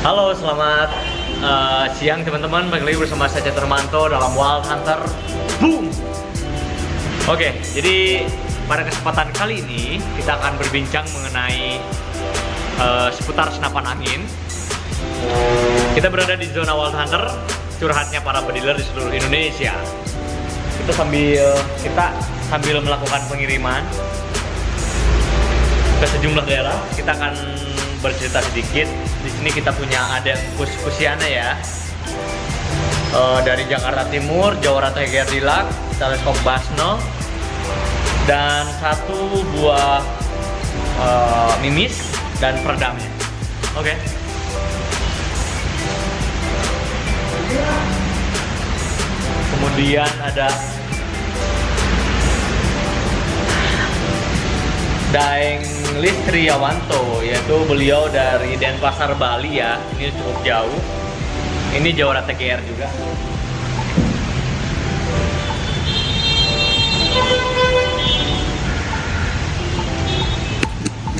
Halo, selamat siang teman-teman. Balik lagi bersama saya Termanto dalam Wild Hunter. Boom. Oke, jadi pada kesempatan kali ini kita akan berbincang mengenai seputar senapan angin. Kita berada di zona Wild Hunter, curhatnya para pediler di seluruh Indonesia. Kita sambil melakukan pengiriman ke sejumlah daerah. Kita akan bercerita sedikit. Di sini kita punya ada Kusiana ya, dari Jakarta Timur, Jawa Rata Gerdilak, Teleskop Basno, dan satu buah mimis dan peredamnya. Oke. Kemudian ada Daeng Listriawanto, yaitu beliau dari Denpasar, Bali ya. Ini cukup jauh. Ini Jawa Rata GR juga.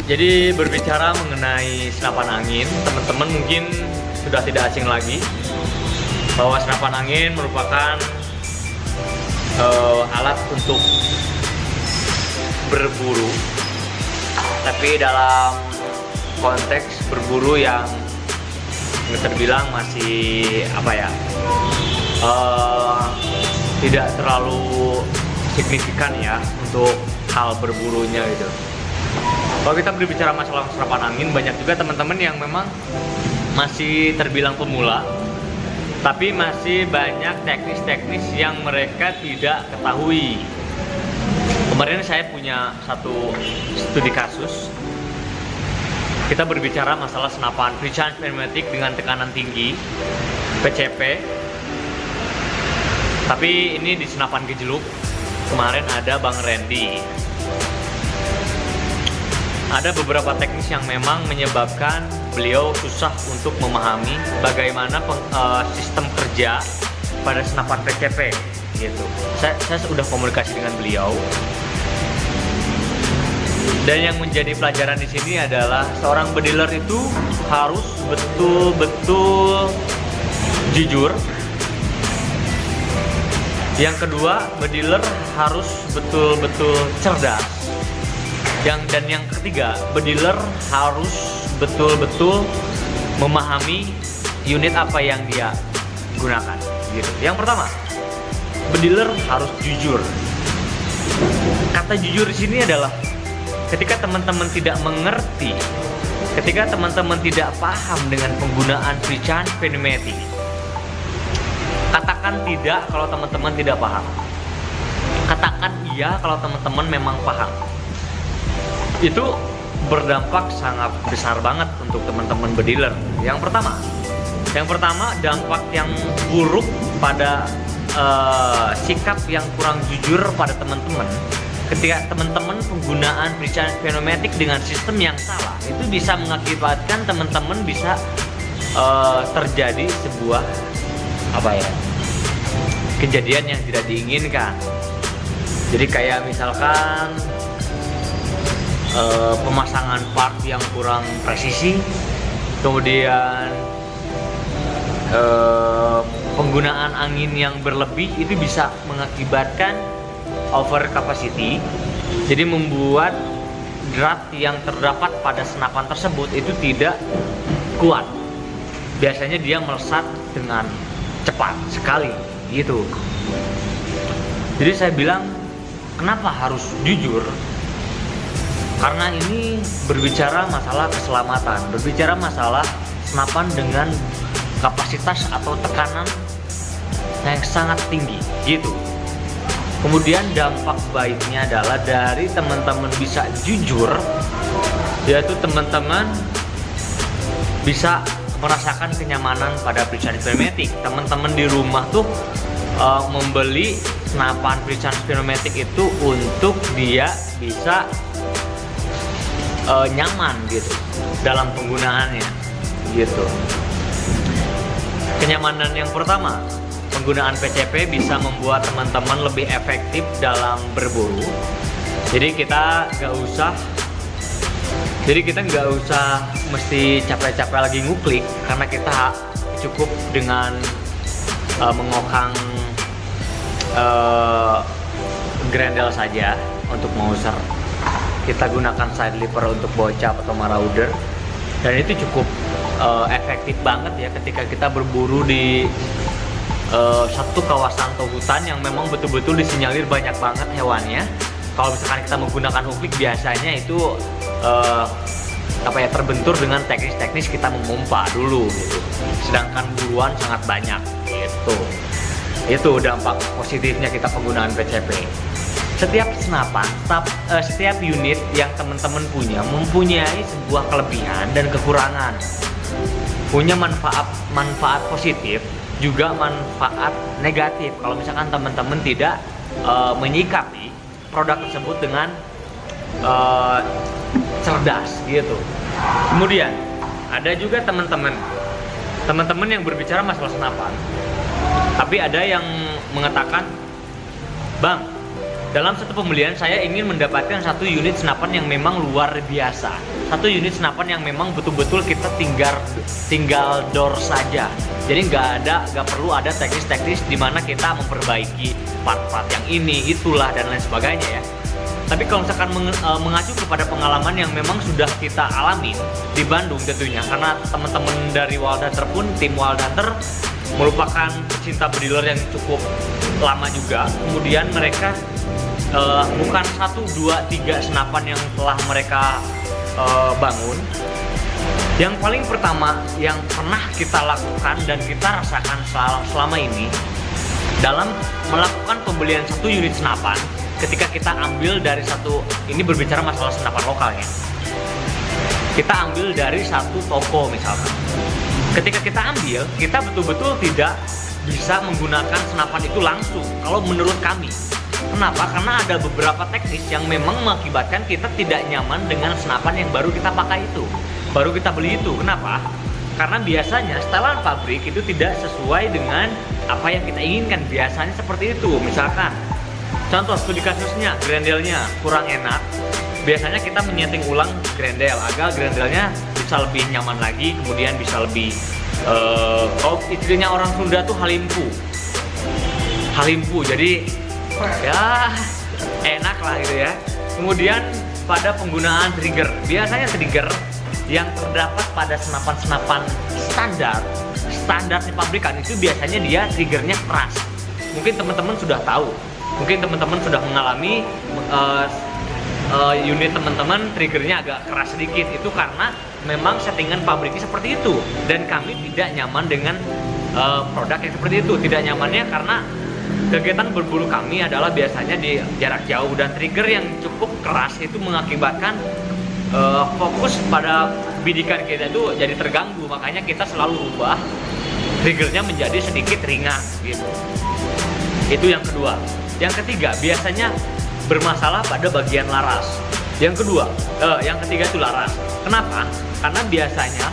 Jadi berbicara mengenai senapan angin, teman-teman mungkin sudah tidak asing lagi bahwa senapan angin merupakan alat untuk berburu, tapi dalam konteks berburu yang terbilang masih tidak terlalu signifikan ya untuk hal berburunya gitu. Kalau kita berbicara masalah senapan angin, banyak juga teman-teman yang memang masih terbilang pemula, tapi masih banyak teknis-teknis yang mereka tidak ketahui. Kemarin saya punya satu studi kasus. Kita berbicara masalah senapan pre-charge pneumatic dengan tekanan tinggi, PCP. Tapi ini di senapan gejluk. Kemarin ada Bang Randy. Ada beberapa teknis yang memang menyebabkan beliau susah untuk memahami bagaimana sistem kerja pada senapan PCP gitu. Saya sudah komunikasi dengan beliau. Dan yang menjadi pelajaran di sini adalah seorang bediler itu harus betul-betul jujur. Yang kedua, bediler harus betul-betul cerdas. Dan yang ketiga, bediler harus betul-betul memahami unit apa yang dia gunakan gitu. Yang pertama, bediler harus jujur. Kata jujur di sini adalah ketika teman-teman tidak mengerti, ketika teman-teman tidak paham dengan penggunaan pre-charge pneumatic, katakan tidak kalau teman-teman tidak paham. Katakan iya kalau teman-teman memang paham. Itu berdampak sangat besar banget untuk teman-teman bediler. Yang pertama dampak yang buruk pada sikap yang kurang jujur pada teman-teman. Ketika teman-teman penggunaan pre-charge pneumatic dengan sistem yang salah, itu bisa mengakibatkan teman-teman bisa terjadi sebuah kejadian yang tidak diinginkan. Jadi kayak misalkan pemasangan part yang kurang presisi, kemudian penggunaan angin yang berlebih, itu bisa mengakibatkan over capacity, jadi membuat drat yang terdapat pada senapan tersebut itu tidak kuat. Biasanya dia melesat dengan cepat sekali gitu. Jadi saya bilang, kenapa harus jujur? Karena ini berbicara masalah keselamatan, berbicara masalah senapan dengan kapasitas atau tekanan yang sangat tinggi gitu. Kemudian dampak baiknya adalah dari teman-teman bisa jujur, yaitu teman-teman bisa merasakan kenyamanan pada pre-charge pneumatic. Teman-teman di rumah tuh membeli senapan pre-charge pneumatic itu untuk dia bisa nyaman gitu dalam penggunaannya gitu. Kenyamanan yang pertama, penggunaan PCP bisa membuat teman-teman lebih efektif dalam berburu. Jadi kita gak usah Jadi kita nggak usah mesti capek-capek lagi nguklik, karena kita cukup dengan mengokang grendel saja untuk mouser. Kita gunakan side lever untuk bocap atau marauder, dan itu cukup efektif banget ya ketika kita berburu di satu kawasan atau hutan yang memang betul-betul disinyalir banyak banget hewannya. Kalau misalkan kita menggunakan uklik, biasanya itu terbentur dengan teknis-teknis kita memompa dulu gitu. Sedangkan buruan sangat banyak gitu. Itu dampak positifnya kita penggunaan PCP. Setiap senapan, setiap unit yang teman-teman punya mempunyai sebuah kelebihan dan kekurangan. Punya manfaat positif, juga manfaat negatif kalau misalkan teman-teman tidak menyikapi produk tersebut dengan cerdas gitu. Kemudian ada juga teman-teman yang berbicara masalah senapan, tapi ada yang mengatakan, "Bang, dalam satu pembelian saya ingin mendapatkan satu unit senapan yang memang luar biasa, satu unit senapan yang memang betul-betul kita tinggal door saja. Jadi nggak perlu ada teknis-teknis di mana kita memperbaiki part-part yang ini, itulah dan lain sebagainya ya." Tapi kalau misalkan mengacu kepada pengalaman yang memang sudah kita alami di Bandung tentunya, karena teman-teman dari Wild Hunter pun, tim Wild Hunter merupakan pecinta bediler yang cukup lama juga. Kemudian mereka bukan 1, 2, 3 senapan yang telah mereka bangun. Yang paling pertama yang pernah kita lakukan dan kita rasakan selama ini dalam melakukan pembelian satu unit senapan, ketika kita ambil dari satu, ini berbicara masalah senapan lokalnya, kita ambil dari satu toko misalkan. Ketika kita ambil, kita betul-betul tidak bisa menggunakan senapan itu langsung kalau menurut kami. Kenapa? Karena ada beberapa teknis yang memang mengakibatkan kita tidak nyaman dengan senapan yang baru kita pakai itu, baru kita beli itu. Kenapa? Karena biasanya setelan pabrik itu tidak sesuai dengan apa yang kita inginkan. Biasanya seperti itu. Misalkan contoh studi kasusnya, grendelnya kurang enak. Biasanya kita menyeting ulang grendel agar grendelnya bisa lebih nyaman lagi, kemudian bisa lebih kalau istilahnya orang Sunda tuh halimpu, jadi ya enak lah gitu ya. Kemudian pada penggunaan trigger, biasanya trigger yang terdapat pada senapan-senapan standar di pabrikan itu biasanya dia triggernya keras. Mungkin teman-teman sudah tahu, mungkin teman-teman sudah mengalami unit teman-teman triggernya agak keras sedikit. Itu karena memang settingan pabriknya seperti itu, dan kami tidak nyaman dengan produk yang seperti itu. Tidak nyamannya karena kegiatan berburu kami adalah biasanya di jarak jauh, dan trigger yang cukup keras itu mengakibatkan fokus pada bidikan kita itu jadi terganggu. Makanya kita selalu ubah triggernya menjadi sedikit ringan gitu. Itu yang kedua. Yang ketiga, biasanya bermasalah pada bagian laras. Yang ketiga itu laras. Kenapa? Karena biasanya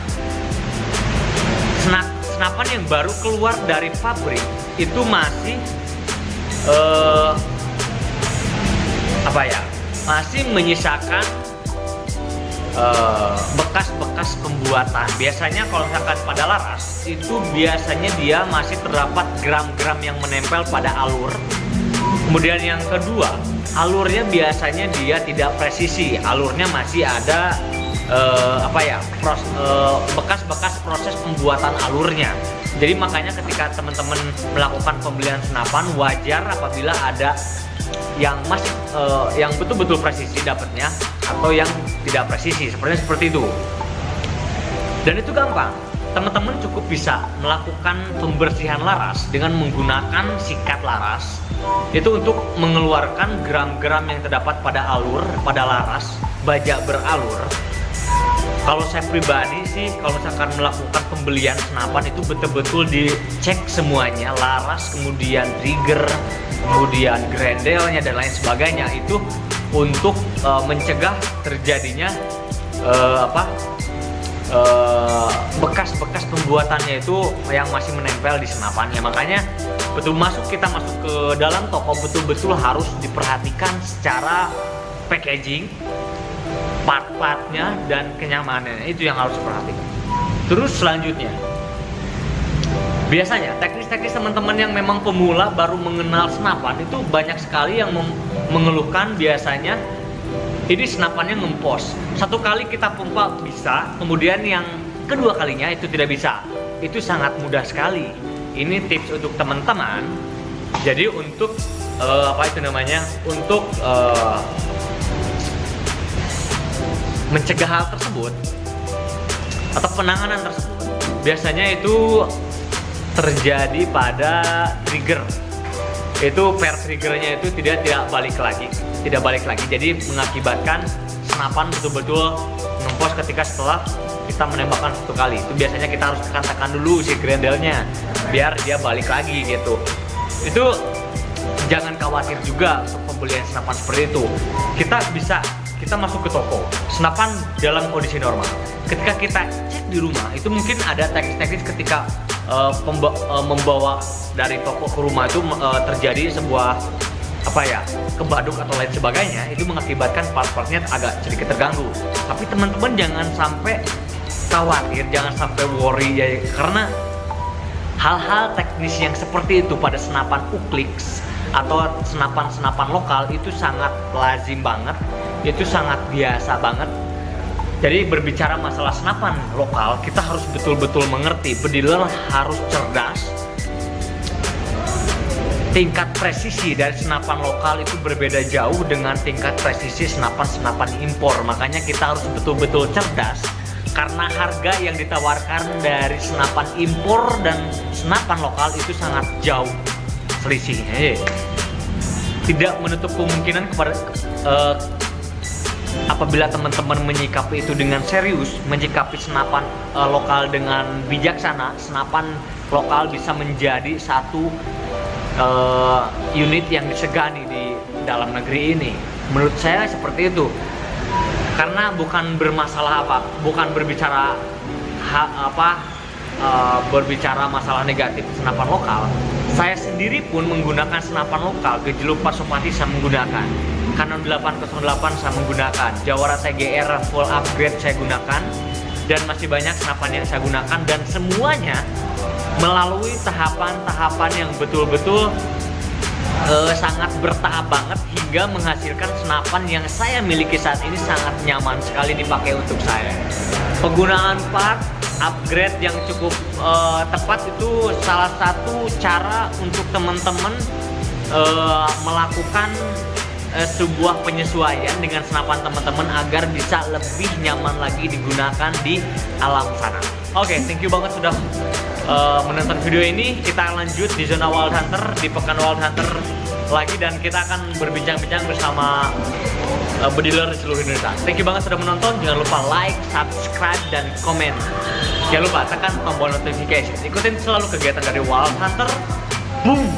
senapan yang baru keluar dari pabrik itu masih masih menyisakan bekas-bekas pembuatan. Biasanya kalau misalkan pada laras itu biasanya dia masih terdapat gram-gram yang menempel pada alur. Kemudian yang kedua, alurnya biasanya dia tidak presisi. Alurnya masih ada bekas-bekas proses pembuatan alurnya. Jadi makanya ketika teman-teman melakukan pembelian senapan, wajar apabila ada yang masih yang betul-betul presisi dapatnya atau yang tidak presisi, seperti itu. Dan itu gampang. Teman-teman cukup bisa melakukan pembersihan laras dengan menggunakan sikat laras. Itu untuk mengeluarkan gram-gram yang terdapat pada alur, pada laras, baja beralur. Kalau saya pribadi sih, kalau misalkan melakukan pembelian senapan itu betul-betul dicek semuanya, laras, kemudian trigger, kemudian grendelnya dan lain sebagainya, itu untuk mencegah terjadinya bekas-bekas pembuatannya itu yang masih menempel di senapannya. Makanya kita masuk ke dalam toko betul-betul harus diperhatikan secara packaging, part-partnya dan kenyamanannya, itu yang harus diperhatikan. Terus selanjutnya, biasanya teknis-teknis teman-teman yang memang pemula baru mengenal senapan itu banyak sekali yang mengeluhkan biasanya ini senapannya ngempos. Satu kali kita pompa bisa, kemudian yang kedua kalinya itu tidak bisa. Itu sangat mudah sekali. Ini tips untuk teman-teman. Jadi untuk untuk mencegah hal tersebut atau penanganan tersebut, biasanya itu terjadi pada trigger. Itu per triggernya itu tidak balik lagi, jadi mengakibatkan senapan betul-betul ngempos ketika setelah kita menembakkan satu kali. Itu biasanya kita harus tekan dulu si grendelnya biar dia balik lagi gitu. Itu jangan khawatir juga untuk pembelian senapan seperti itu. Kita masuk ke toko, senapan dalam kondisi normal. Ketika kita cek di rumah, itu mungkin ada teknis-teknis ketika membawa dari toko ke rumah itu terjadi sebuah kebaduk atau lain sebagainya, itu mengakibatkan part-partnya agak sedikit terganggu. Tapi teman-teman jangan sampai khawatir, jangan sampai worry ya, karena hal-hal teknis yang seperti itu pada senapan Uklix atau senapan-senapan lokal itu sangat lazim banget, itu sangat biasa banget. Jadi berbicara masalah senapan lokal, kita harus betul-betul mengerti, bediler harus cerdas. Tingkat presisi dari senapan lokal itu berbeda jauh dengan tingkat presisi senapan-senapan impor. Makanya kita harus betul-betul cerdas, karena harga yang ditawarkan dari senapan impor dan senapan lokal itu sangat jauh selisihnya. Tidak menutup kemungkinan apabila teman-teman menyikapi itu dengan serius, menyikapi senapan lokal dengan bijaksana, senapan lokal bisa menjadi satu unit yang disegani di dalam negeri ini. Menurut saya seperti itu. Karena bukan bermasalah bukan berbicara berbicara masalah negatif senapan lokal. Saya sendiri pun menggunakan senapan lokal, Gejeluk Pasopati saya menggunakan, Canon 808 saya menggunakan, Jawara TGR full upgrade saya gunakan, dan masih banyak senapan yang saya gunakan, dan semuanya melalui tahapan-tahapan yang betul-betul sangat bertahap banget hingga menghasilkan senapan yang saya miliki saat ini sangat nyaman sekali dipakai untuk saya. Penggunaan part upgrade yang cukup tepat itu salah satu cara untuk teman-teman melakukan sebuah penyesuaian dengan senapan teman-teman agar bisa lebih nyaman lagi digunakan di alam sana. Oke, thank you banget sudah menonton video ini. Kita lanjut di zona Wild Hunter, di pekan Wild Hunter lagi, dan kita akan berbincang-bincang bersama bediler di seluruh Indonesia. Thank you banget sudah menonton. Jangan lupa like, subscribe, dan komen. Jangan lupa tekan tombol notification. Ikutin selalu kegiatan dari Wild Hunter. Boom!